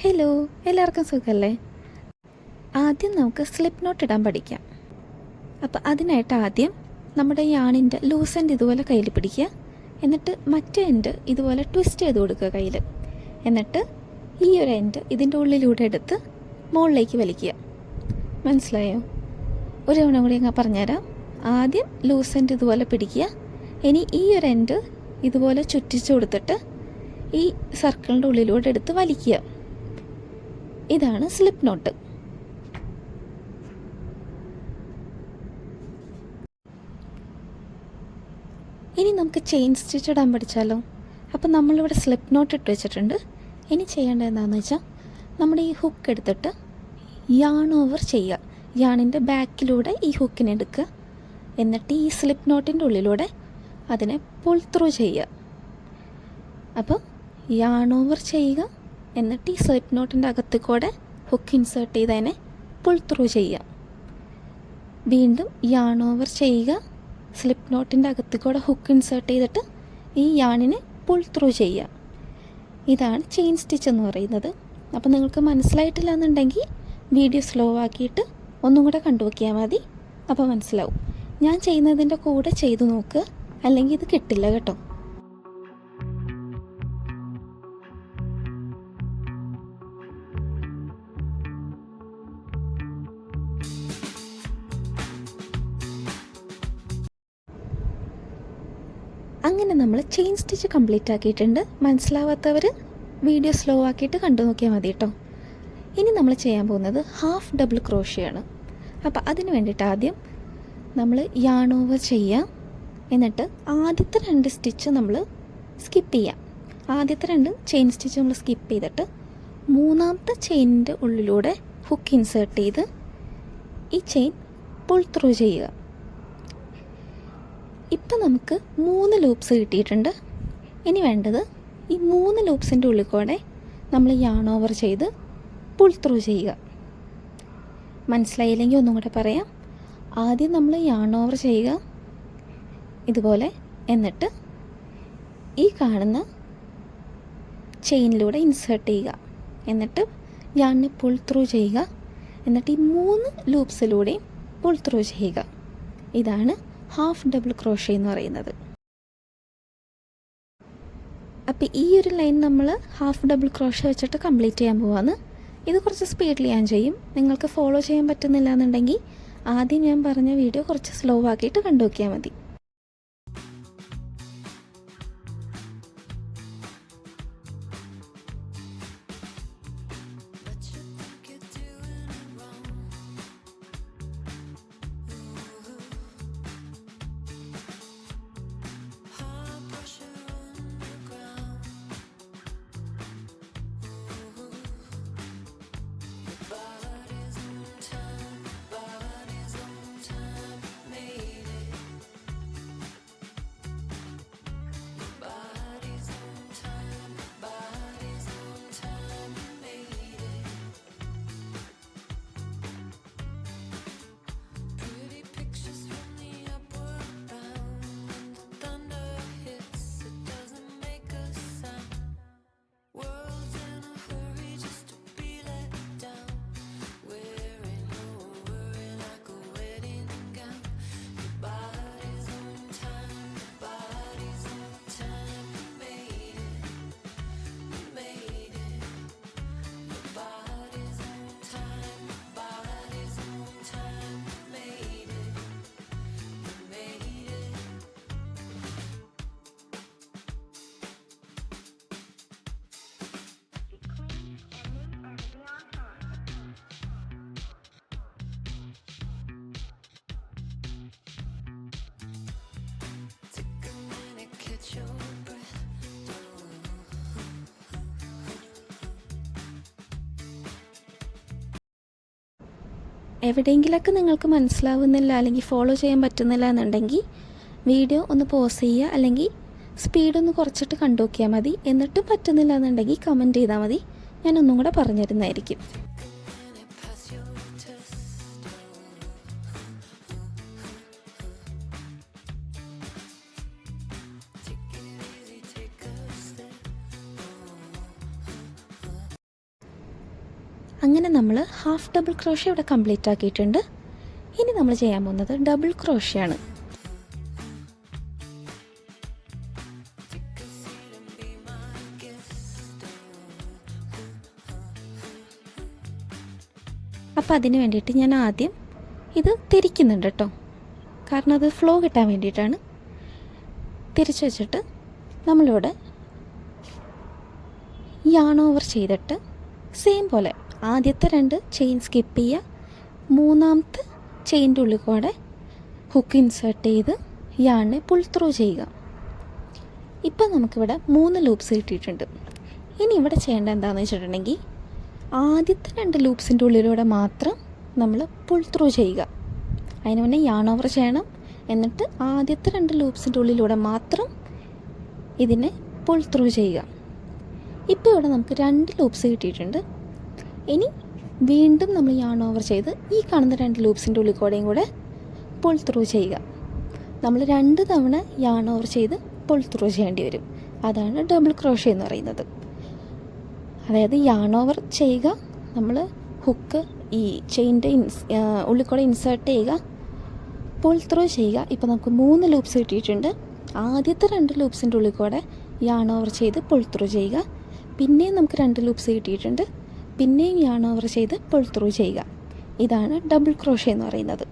Hello, എല്ലാവർക്കും സുഖമല്ലേ? ആദ്യം നമുക്ക് സ്ലിപ്പ് നോട്ട് ഇടാൻ പഠിക്കാം. അപ്പോൾ അതിനായിട്ട് ആദ്യം നമ്മുടെ യാണിൻ്റെ ലൂസ് എൻഡ് ഇതുപോലെ കയ്യിൽ പിടിക്കുക. എന്നിട്ട് മറ്റേ എൻഡ് ഇതുപോലെ ട്വിസ്റ്റ് ചെയ്ത് കൊടുക്കുക കയ്യിൽ. എന്നിട്ട് ഈ ഒരു എൻഡ് ഇതിൻ്റെ ഉള്ളിലൂടെ എടുത്ത് മുകളിലേക്ക് വലിക്കുക. മനസ്സിലായോ? ഒരു തവണ കൂടി ഞാൻ പറഞ്ഞുതരാം. ആദ്യം ലൂസ് എൻഡ് ഇതുപോലെ പിടിക്കുക. ഇനി ഈ ഒരു എൻഡ് ഇതുപോലെ ചുറ്റിച്ച് കൊടുത്തിട്ട് ഈ സർക്കിളിൻ്റെ ഉള്ളിലൂടെ എടുത്ത് വലിക്കുക. ഇതാണ് സ്ലിപ്പ് നോട്ട്. ഇനി നമുക്ക് ചെയിൻ സ്റ്റിച്ച് ഇടാൻ പഠിച്ചാലോ? അപ്പം നമ്മളിവിടെ സ്ലിപ്പ് നോട്ട് ഇട്ട് വെച്ചിട്ടുണ്ട്. ഇനി ചെയ്യേണ്ടത് എന്താണെന്ന് വെച്ചാൽ നമ്മുടെ ഈ ഹുക്ക് എടുത്തിട്ട് യാൺ ഓവർ ചെയ്യുക. യാണിൻ്റെ ബാക്കിലൂടെ ഈ ഹുക്കിനെ എടുക്കുക. എന്നിട്ട് ഈ സ്ലിപ്പ് നോട്ടിൻ്റെ ഉള്ളിലൂടെ അതിനെ പുൾ ത്രൂ ചെയ്യുക. അപ്പോൾ യാൺ ഓവർ ചെയ്യുക, എന്നിട്ട് ഈ സ്ലിപ്പ് നോട്ടിൻ്റെ അകത്ത് കൂടെ ഹുക്ക് ഇൻസേർട്ട് ചെയ്ത് അതിനെ പുൾ ത്രൂ ചെയ്യുക. വീണ്ടും യാൺ ഓവർ ചെയ്യുക, സ്ലിപ്പ് നോട്ടിൻ്റെ അകത്ത് കൂടെ ഹുക്ക് ഇൻസേർട്ട് ചെയ്തിട്ട് ഈ യാണിനെ പുൾ ത്രൂ ചെയ്യുക. ഇതാണ് ചെയിൻ സ്റ്റിച്ച് എന്ന് പറയുന്നത്. അപ്പോൾ നിങ്ങൾക്ക് മനസ്സിലായിട്ടില്ല എന്നുണ്ടെങ്കിൽ വീഡിയോ സ്ലോ ആക്കിയിട്ട് ഒന്നും കൂടെ കണ്ടു നോക്കിയാൽ മതി. അപ്പോൾ മനസ്സിലാവും. ഞാൻ ചെയ്യുന്നതിൻ്റെ കൂടെ ചെയ്തു നോക്കുക, അല്ലെങ്കിൽ ഇത് കിട്ടില്ല കേട്ടോ. അങ്ങനെ നമ്മൾ ചെയിൻ സ്റ്റിച്ച് കംപ്ലീറ്റ് ആക്കിയിട്ടുണ്ട്. മനസ്സിലാവാത്തവർ വീഡിയോ സ്ലോ ആക്കിയിട്ട് കണ്ടു നോക്കിയാൽ മതി കേട്ടോ. ഇനി നമ്മൾ ചെയ്യാൻ പോകുന്നത് ഹാഫ് ഡബിൾ ക്രോഷ്യയാണ്. അപ്പോൾ അതിന് വേണ്ടിയിട്ട് ആദ്യം നമ്മൾ യാൺ ഓവർ ചെയ്യാം. എന്നിട്ട് ആദ്യത്തെ 2 സ്റ്റിച്ച് നമ്മൾ സ്കിപ്പ് ചെയ്യാം. ആദ്യത്തെ 2 ചെയിൻ സ്റ്റിച്ച് നമ്മൾ സ്കിപ്പ് ചെയ്തിട്ട് മൂന്നാമത്തെ ചെയിനിൻ്റെ ഉള്ളിലൂടെ ഹുക്ക് ഇൻസേർട്ട് ചെയ്ത് ഈ ചെയിൻ പുൾ ത്രൂ ചെയ്യുക. ഇപ്പം നമുക്ക് 3 ലൂപ്സ് കിട്ടിയിട്ടുണ്ട്. ഇനി വേണ്ടത് ഈ 3 ലൂപ്സിൻ്റെ ഉള്ളിൽ കൂടെ നമ്മൾ യാൺ ഓവർ ചെയ്ത് പുൾ ത്രൂ ചെയ്യുക. മനസ്സിലായില്ലെങ്കിൽ ഒന്നും കൂടെ പറയാം. ആദ്യം നമ്മൾ യാൺ ഓവർ ചെയ്യുക ഇതുപോലെ. എന്നിട്ട് ഈ കാണുന്ന ചെയിനിലൂടെ ഇൻസേർട്ട് ചെയ്യുക. എന്നിട്ട് യാണിനെ പുൾ ത്രൂ ചെയ്യുക. എന്നിട്ട് ഈ 3 ലൂപ്സിലൂടെയും പുൾ ത്രൂ ചെയ്യുക. ഇതാണ് ഹാഫ് ഡബിൾ ക്രോഷ്യ എന്ന് പറയുന്നത്. അപ്പോൾ ഈ ഒരു ലൈൻ നമ്മൾ ഹാഫ് ഡബിൾ ക്രോഷ്യ വെച്ചിട്ട് കംപ്ലീറ്റ് ചെയ്യാൻ പോവാണ്. ഇത് കുറച്ച് സ്പീഡിൽ ഞാൻ ചെയ്യും. നിങ്ങൾക്ക് ഫോളോ ചെയ്യാൻ പറ്റുന്നില്ല എന്നുണ്ടെങ്കിൽ ആദ്യം ഞാൻ പറഞ്ഞ വീഡിയോ കുറച്ച് സ്ലോ ആക്കിയിട്ട് കണ്ടു നോക്കിയാൽ മതി. എവിടെയെങ്കിലൊക്കെ നിങ്ങൾക്ക് മനസ്സിലാവുന്നില്ല അല്ലെങ്കിൽ ഫോളോ ചെയ്യാൻ പറ്റുന്നില്ല എന്നുണ്ടെങ്കിൽ വീഡിയോ ഒന്ന് പോസ് ചെയ്യുക, അല്ലെങ്കിൽ സ്പീഡൊന്ന് കുറച്ചിട്ട് കണ്ടു നോക്കിയാൽ മതി. എന്നിട്ടും പറ്റുന്നില്ല എന്നുണ്ടെങ്കിൽ കമൻറ്റ് ചെയ്താൽ മതി. ഞാനൊന്നും കൂടെ പറഞ്ഞു തരുന്നതായിരിക്കും. അങ്ങനെ നമ്മൾ ഹാഫ് ഡബിൾ ക്രോഷ്യ ഇവിടെ കംപ്ലീറ്റ് ആക്കിയിട്ടുണ്ട്. ഇനി നമ്മൾ ചെയ്യാൻ പോകുന്നത് ഡബിൾ ക്രോഷ്യയാണ്. അപ്പോൾ അതിന് വേണ്ടിയിട്ട് ഞാൻ ആദ്യം ഇത് തിരിക്കുന്നുണ്ട് കേട്ടോ, കാരണം അത് ഫ്ലോ കിട്ടാൻ വേണ്ടിയിട്ടാണ്. തിരിച്ച് വെച്ചിട്ട് നമ്മളിവിടെ യാൺ ഓവർ ചെയ്തിട്ട് സെയിം പോലെ ആദ്യത്തെ 2 ചെയിൻ സ്കിപ്പ് ചെയ്യുക, മൂന്നാമത്തെ ചെയിൻ്റെ ഉള്ളിൽ കൂടെ ഹുക്ക് ഇൻസേർട്ട് ചെയ്ത് യാണിനെ പുൾ ത്രൂ ചെയ്യുക. ഇപ്പം നമുക്കിവിടെ 3 ലൂപ്സ് കിട്ടിയിട്ടുണ്ട്. ഇനി ഇവിടെ ചെയ്യേണ്ടത് എന്താണെന്ന് വെച്ചിട്ടുണ്ടെങ്കിൽ ആദ്യത്തെ 2 ലൂപ്സിൻ്റെ ഉള്ളിലൂടെ മാത്രം നമ്മൾ പുൾ ത്രൂ ചെയ്യുക. അതിന് മുന്നേ യാൺ ഓവർ ചെയ്യണം, എന്നിട്ട് ആദ്യത്തെ 2 ലൂപ്സിൻ്റെ ഉള്ളിലൂടെ മാത്രം ഇതിനെ പുൾ ത്രൂ ചെയ്യുക. ഇപ്പോൾ ഇവിടെ നമുക്ക് 2 ലൂപ്സ് കിട്ടിയിട്ടുണ്ട്. ഇനി വീണ്ടും നമ്മൾ യാൺ ഓവർ ചെയ്ത് ഈ കാണുന്ന 2 ലൂപ്സിൻ്റെ ഉള്ളിൽ കൂടെയും കൂടെ പുൾ ത്രൂ ചെയ്യുക. നമ്മൾ 2 തവണ യാൺ ഓവർ ചെയ്ത് പുൾ ത്രൂ ചെയ്യേണ്ടി വരും. അതാണ് ഡബിൾ ക്രോഷ്യ എന്ന് പറയുന്നത്. അതായത് യാൺ ഓവർ ചെയ്യുക, നമ്മൾ ഹുക്ക് ഈ ചെയിൻ്റെ ഉള്ളിൽ കൂടെ ഇൻസേർട്ട് ചെയ്യുക, പുൾ ത്രൂ ചെയ്യുക. ഇപ്പോൾ നമുക്ക് 3 ലൂപ്സ് കിട്ടിയിട്ടുണ്ട്. ആദ്യത്തെ 2 ലൂപ്സിൻ്റെ ഉള്ളിൽ കൂടെ യാൺ ഓവർ ചെയ്ത് പുൾ ത്രൂ ചെയ്യുക. പിന്നെയും നമുക്ക് 2 ലൂപ്സ് കിട്ടിയിട്ടുണ്ട്. പിന്നെയും യാൺ ഓവർ ചെയ്ത് പുൾ ത്രൂ ചെയ്യുക. ഇതാണ് ഡബിൾ ക്രോഷ്യ എന്ന് പറയുന്നത്.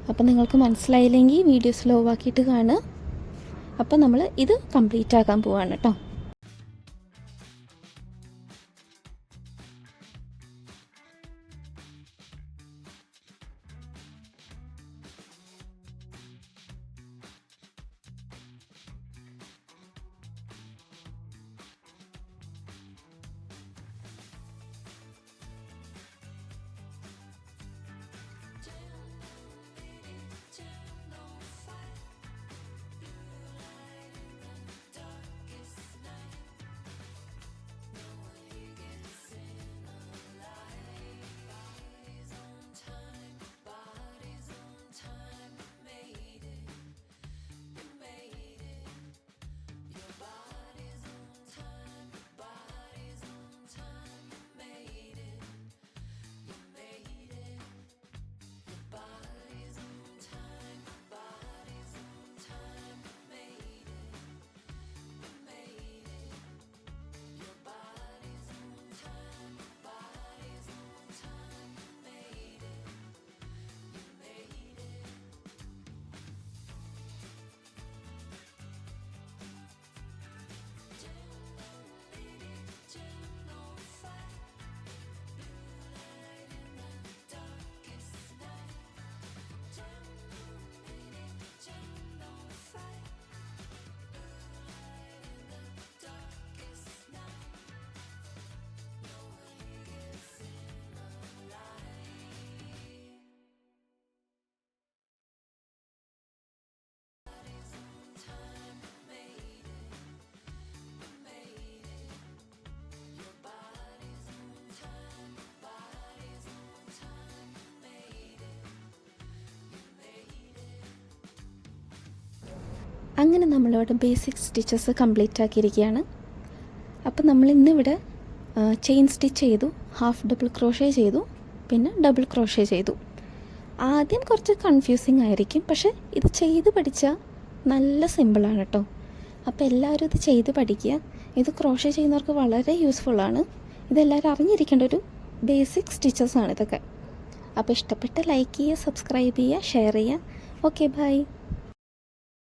അപ്പോൾ നിങ്ങൾക്ക് മനസ്സിലായില്ലെങ്കിൽ വീഡിയോ സ്ലോ ആക്കിയിട്ട് കാണുക. അപ്പോൾ നമ്മൾ ഇത് കംപ്ലീറ്റ് ആക്കാൻ പോവാണ് കേട്ടോ. അങ്ങനെ നമ്മളിവിടെ ബേസിക് സ്റ്റിച്ചസ് കംപ്ലീറ്റ് ആക്കിയിരിക്കുകയാണ്. അപ്പോൾ നമ്മൾ ഇന്നിവിടെ ചെയിൻ സ്റ്റിച്ച് ചെയ്തു, ഹാഫ് ഡബിൾ ക്രോഷ്യ ചെയ്തു, പിന്നെ ഡബിൾ ക്രോഷ്യ ചെയ്തു. ആദ്യം കുറച്ച് കൺഫ്യൂസിങ് ആയിരിക്കും, പക്ഷേ ഇത് ചെയ്ത് പഠിച്ചാൽ നല്ല സിമ്പിളാണ് കേട്ടോ. അപ്പോൾ എല്ലാവരും ഇത് ചെയ്ത് പഠിക്കുക. ഇത് ക്രോഷ്യ ചെയ്യുന്നവർക്ക് വളരെ യൂസ്ഫുള്ളാണ്. ഇതെല്ലാവരും അറിഞ്ഞിരിക്കേണ്ട ഒരു ബേസിക് സ്റ്റിച്ചസാണ് ഇതൊക്കെ. അപ്പോൾ ഇഷ്ടപ്പെട്ട ലൈക്ക് ചെയ്യുക, സബ്സ്ക്രൈബ് ചെയ്യുക, ഷെയർ ചെയ്യുക. Okay, by.